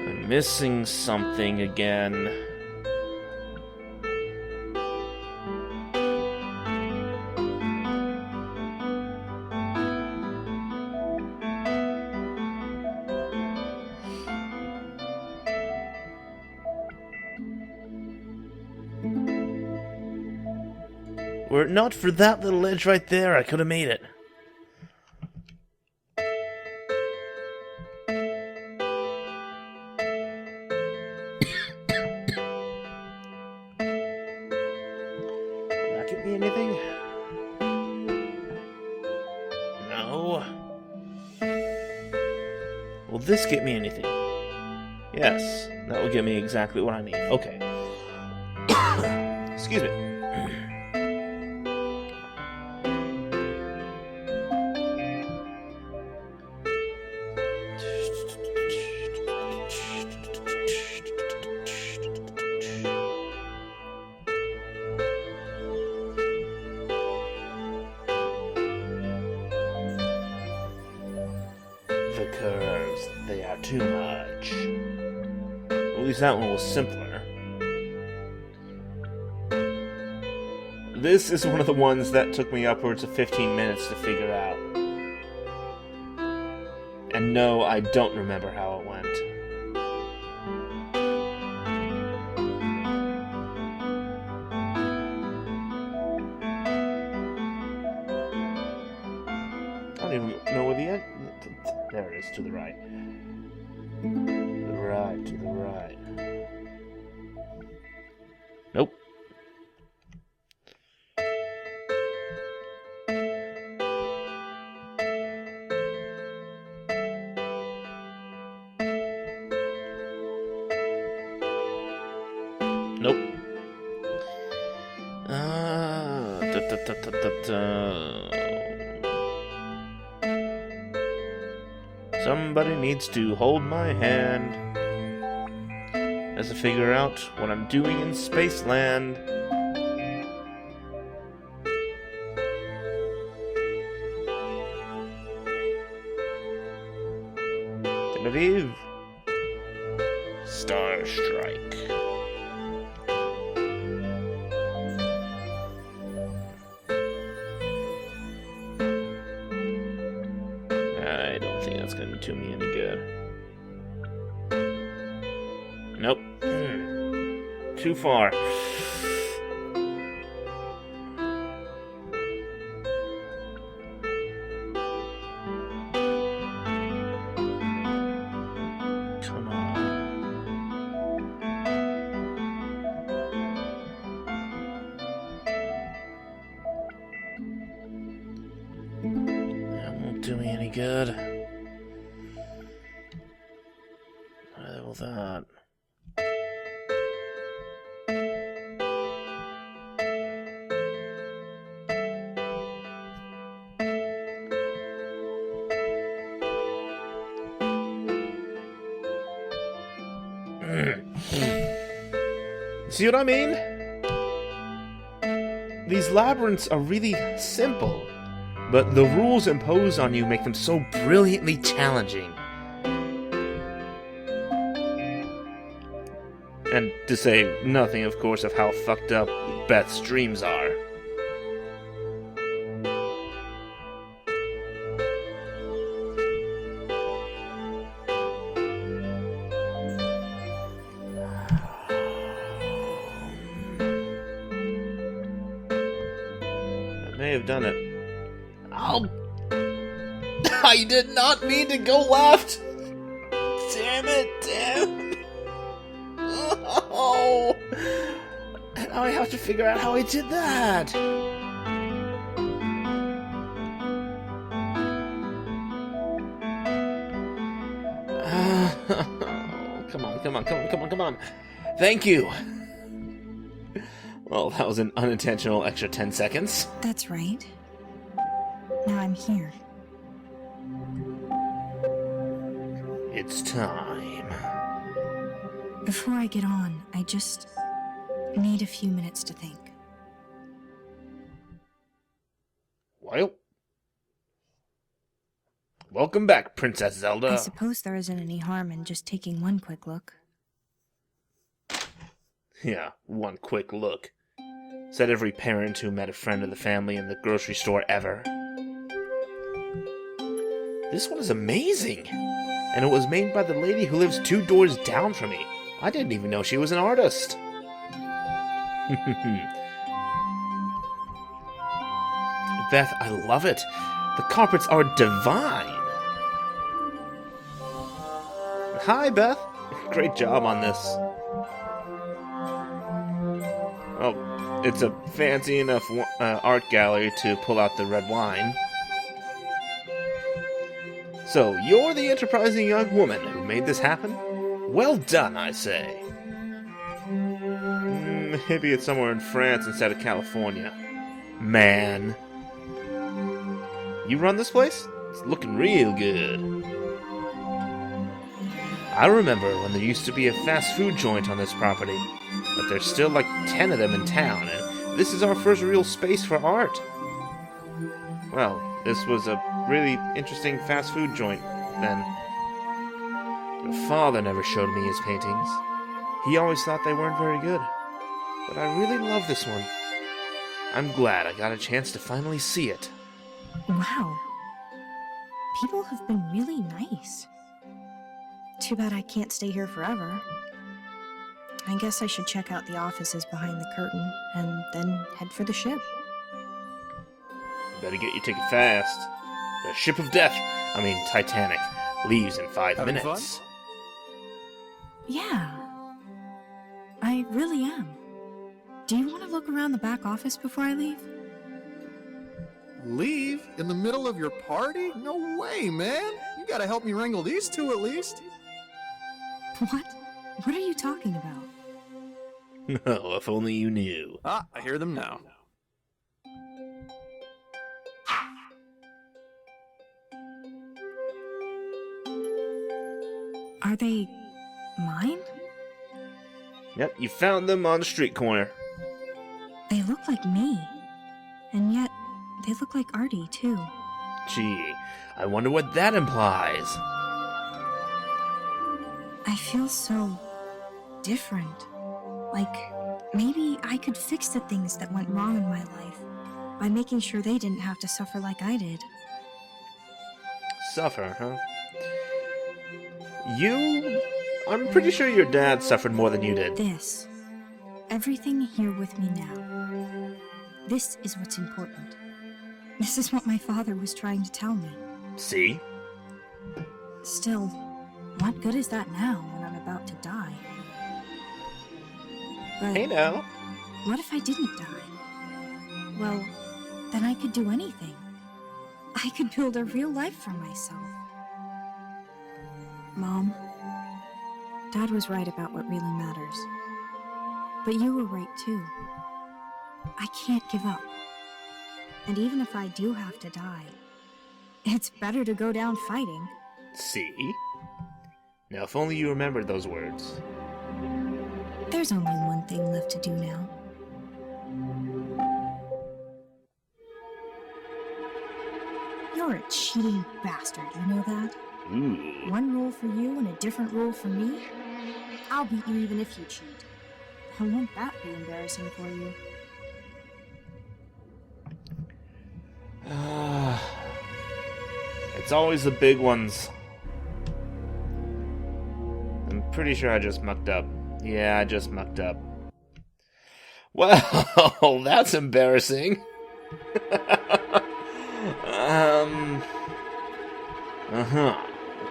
Speaker 1: I'm missing something again. Were it not for that little edge right there, I could have made it. Will that get me anything? No. Will this get me anything? Yes, that will get me exactly what I need. Okay. Excuse me. The curves, they are too much. At least that one was simpler. This is one of the ones that took me upwards of 15 minutes to figure out. And no, I don't remember how it went. I don't even know where the end... There it is, to the right. To the right, to the right. Nope. Nope. Somebody needs to hold my hand as I figure out what I'm doing in Spaceland. Tel Aviv. Star Strike. I don't think that's going to do me any good. Nope. Too far. Come on. That won't do me any good. Neither will that. See what I mean? These labyrinths are really simple, but the rules imposed on you make them so brilliantly challenging. And to say nothing, of course, of how fucked up Beth's dreams are. May have done it. Oh! I did not mean to go left! Damn it, damn! Oh! Now I have to figure out how I did that! Come on, come on, come on, come on, come on! Thank you! Well, that was an unintentional extra 10 seconds.
Speaker 2: That's right. Now I'm here.
Speaker 1: It's time.
Speaker 2: Before I get on, I just need a few minutes to think.
Speaker 1: Well, welcome back, Princess Zelda.
Speaker 2: I suppose there isn't any harm in just taking one quick look.
Speaker 1: Yeah, one quick look. Said every parent who met a friend of the family in the grocery store ever. This one is amazing! And it was made by the lady who lives 2 doors down from me. I didn't even know she was an artist. Beth, I love it. The carpets are divine. Hi, Beth. Great job on this. Oh, it's a fancy enough art gallery to pull out the red wine. So, you're the enterprising young woman who made this happen? Well done, I say. Maybe it's somewhere in France instead of California. Man. You run this place? It's looking real good. I remember when there used to be a fast food joint on this property, but there's still like 10 of them in town, and this is our first real space for art. Well, this was a really interesting fast food joint then. Your father never showed me his paintings. He always thought they weren't very good. But I really love this one. I'm glad I got a chance to finally see it.
Speaker 2: Wow. People have been really nice. Too bad I can't stay here forever. I guess I should check out the offices behind the curtain and then head for the ship.
Speaker 1: Better get your ticket fast. The ship of death, Titanic, leaves in 5
Speaker 4: Having
Speaker 1: minutes.
Speaker 4: fun?
Speaker 2: Yeah. I really am. Do you want to look around the back office before I leave?
Speaker 4: Leave? In the middle of your party? No way, man! You gotta help me wrangle these two at least.
Speaker 2: What? What are you talking about?
Speaker 1: Oh, if only you knew.
Speaker 4: Ah, I hear them now.
Speaker 2: Are they mine?
Speaker 1: Yep, you found them on the street corner.
Speaker 2: They look like me. And yet, they look like Artie, too.
Speaker 1: Gee, I wonder what that implies.
Speaker 2: I feel so different. Like, maybe I could fix the things that went wrong in my life by making sure they didn't have to suffer like I did.
Speaker 1: Suffer, huh? I'm pretty sure your dad suffered more than you did.
Speaker 2: This. Everything here with me now. This is what's important. This is what my father was trying to tell me.
Speaker 1: See?
Speaker 2: Still, what good is that now when I'm about to die? But
Speaker 1: Hey now.
Speaker 2: what if I didn't die? Well, then I could do anything. I could build a real life for myself. Mom, Dad was right about what really matters. But you were right too. I can't give up. And even if I do have to die, it's better to go down fighting.
Speaker 1: See? Now, if only you remembered those words.
Speaker 2: There's only one thing left to do now. You're a cheating bastard, you know that?
Speaker 1: Ooh.
Speaker 2: One rule for you and a different rule for me? I'll beat you even if you cheat. And won't that be embarrassing for you?
Speaker 1: It's always the big ones. I'm pretty sure I just mucked up. Yeah, I just mucked up. Well, that's embarrassing.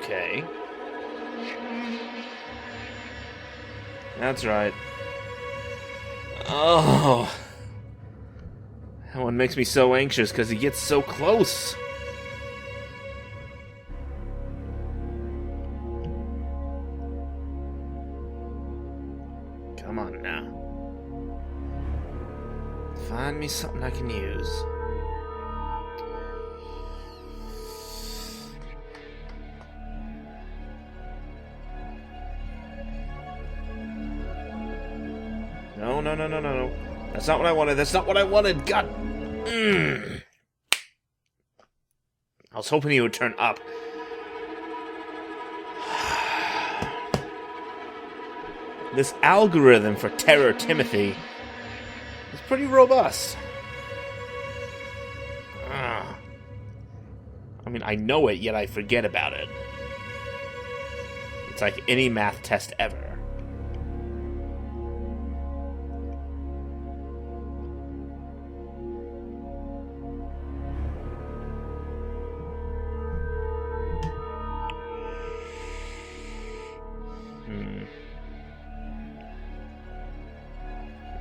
Speaker 1: Okay. That's right. Oh. That one makes me so anxious because he gets so close. Come on now. Find me something I can use. No. That's not what I wanted. That's not what I wanted. God. I was hoping he would turn up. This algorithm for Terror Timothy is pretty robust. I know it, yet I forget about it. It's like any math test ever.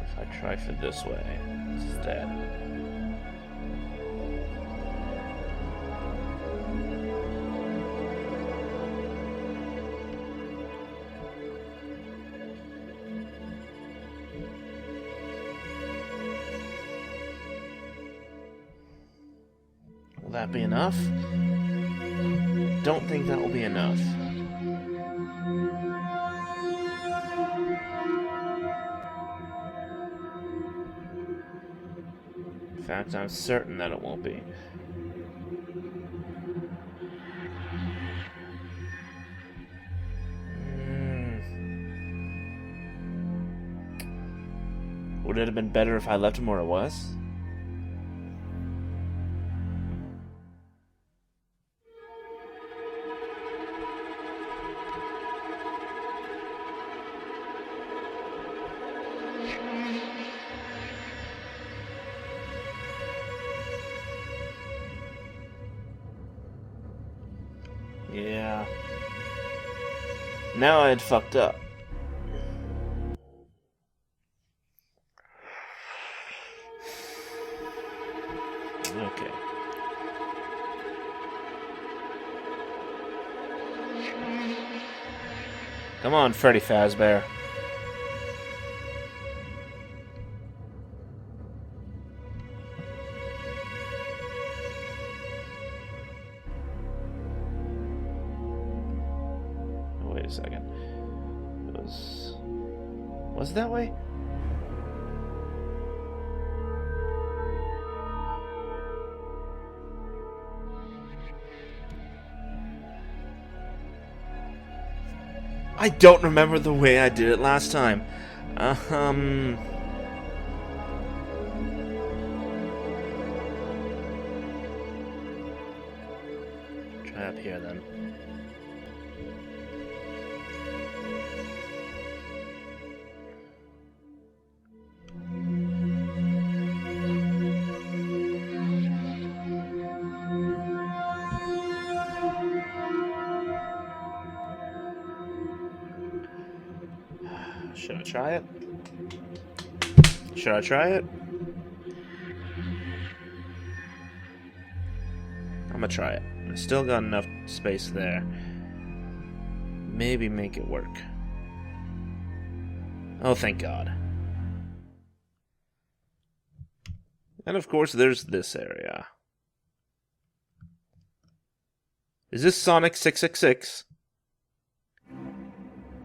Speaker 1: If I try for this way instead. Will that be enough? Don't think that will be enough. In fact, I'm certain that it won't be. Would it have been better if I left him where it was? Yeah. Now I had fucked up. Okay. Come on, Freddy Fazbear. Oh, wait a second. Was it that way? I don't remember the way I did it last time. Try up here then. Should I try it? Should I try it? I'm gonna try it. I still got enough space there. Maybe make it work. Oh, thank God. And of course, there's this area. Is this Sonic 666?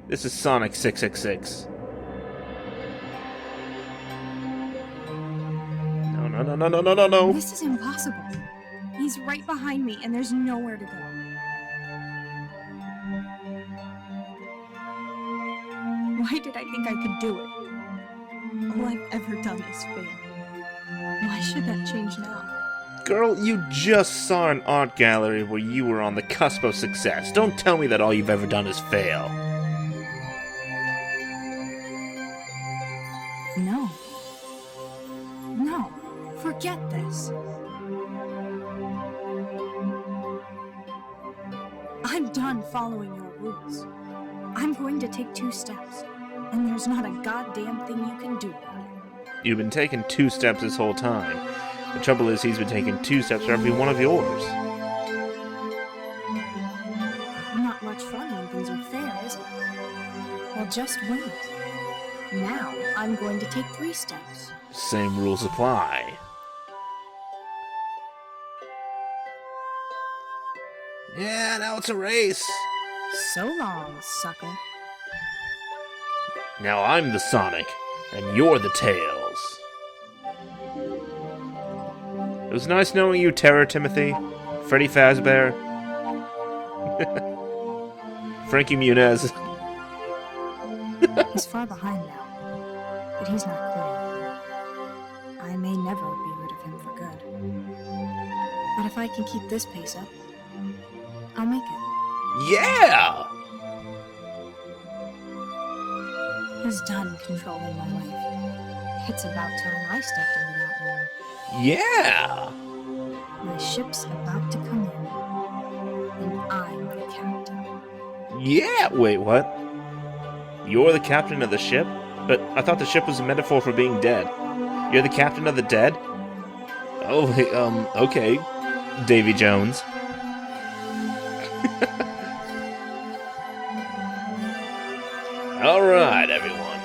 Speaker 1: This is Sonic 666. No.
Speaker 2: This is impossible. He's right behind me, and there's nowhere to go. Why did I think I could do it? All I've ever done is fail. Why should that change now?
Speaker 1: Girl, you just saw an art gallery where you were on the cusp of success. Don't tell me that all you've ever done is fail.
Speaker 2: No. No. Forget this. I'm done following your rules. I'm going to take 2 steps, and there's not a goddamn thing you can do about it.
Speaker 1: You've been taking 2 steps this whole time. The trouble is he's been taking 2 steps for every one of yours.
Speaker 2: Not much fun when things are fair, is it? Well, just wait. Now, I'm going to take 3 steps.
Speaker 1: Same rules apply. Yeah, now it's a race.
Speaker 2: So long, sucker.
Speaker 1: Now I'm the Sonic, and you're the Tails. It was nice knowing you, Terror Timothy, Freddy Fazbear, Frankie Muniz.
Speaker 2: He's far behind now, but he's not clear. I may never be rid of him for good. But if I can keep this pace up, I'll make it.
Speaker 1: Yeah!
Speaker 2: He's done controlling my life. It's about time I stepped into that role.
Speaker 1: Yeah!
Speaker 2: My ship's about to come in, and I'm the captain.
Speaker 1: Yeah! Wait, what? You're the captain of the ship? But I thought the ship was a metaphor for being dead. You're the captain of the dead? Oh, okay. Davy Jones. Alright, everyone.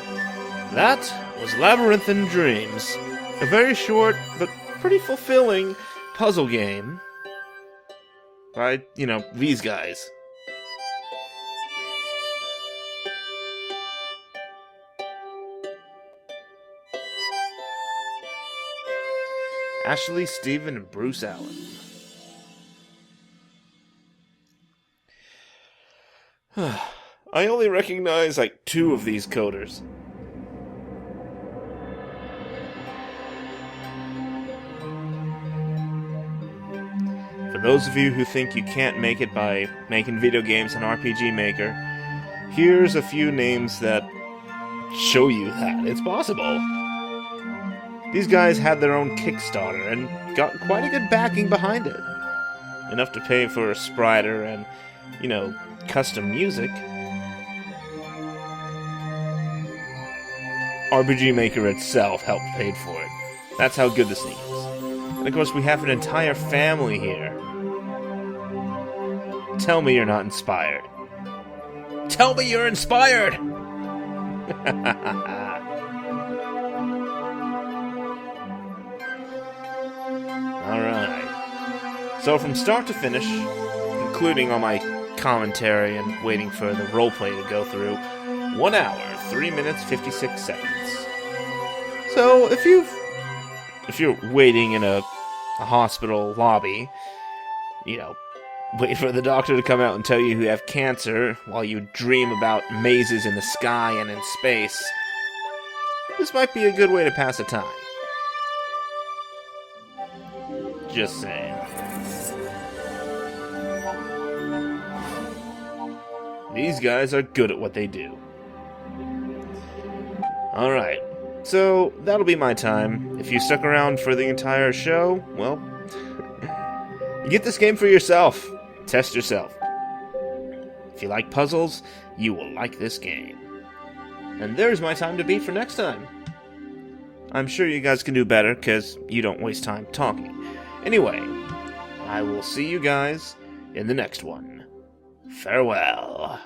Speaker 1: That was Labyrinthine Dreams. A very short, but pretty fulfilling puzzle game. By, these guys. Ashley, Steven, and Bruce Allen. I only recognize, 2 of these coders. those of you who think you can't make it by making video games in RPG Maker, here's a few names that show you that it's possible. These guys had their own Kickstarter and got quite a good backing behind it. Enough to pay for a spriter and, custom music. RPG Maker itself helped pay for it. That's how good this thing is. And of course, we have an entire family here. Tell me you're not inspired. Tell me you're inspired! Alright. So from start to finish, including all my commentary and waiting for the roleplay to go through, 1 hour, 3 minutes, 56 seconds. So if you're waiting in a hospital lobby, wait for the doctor to come out and tell you you have cancer while you dream about mazes in the sky and in space, this might be a good way to pass the time. Just saying. These guys are good at what they do. Alright, so that'll be my time. If you stuck around for the entire show, well, you get this game for yourself. Test yourself. If you like puzzles, you will like this game. And there's my time to beat for next time. I'm sure you guys can do better, because you don't waste time talking. Anyway, I will see you guys in the next one. Farewell.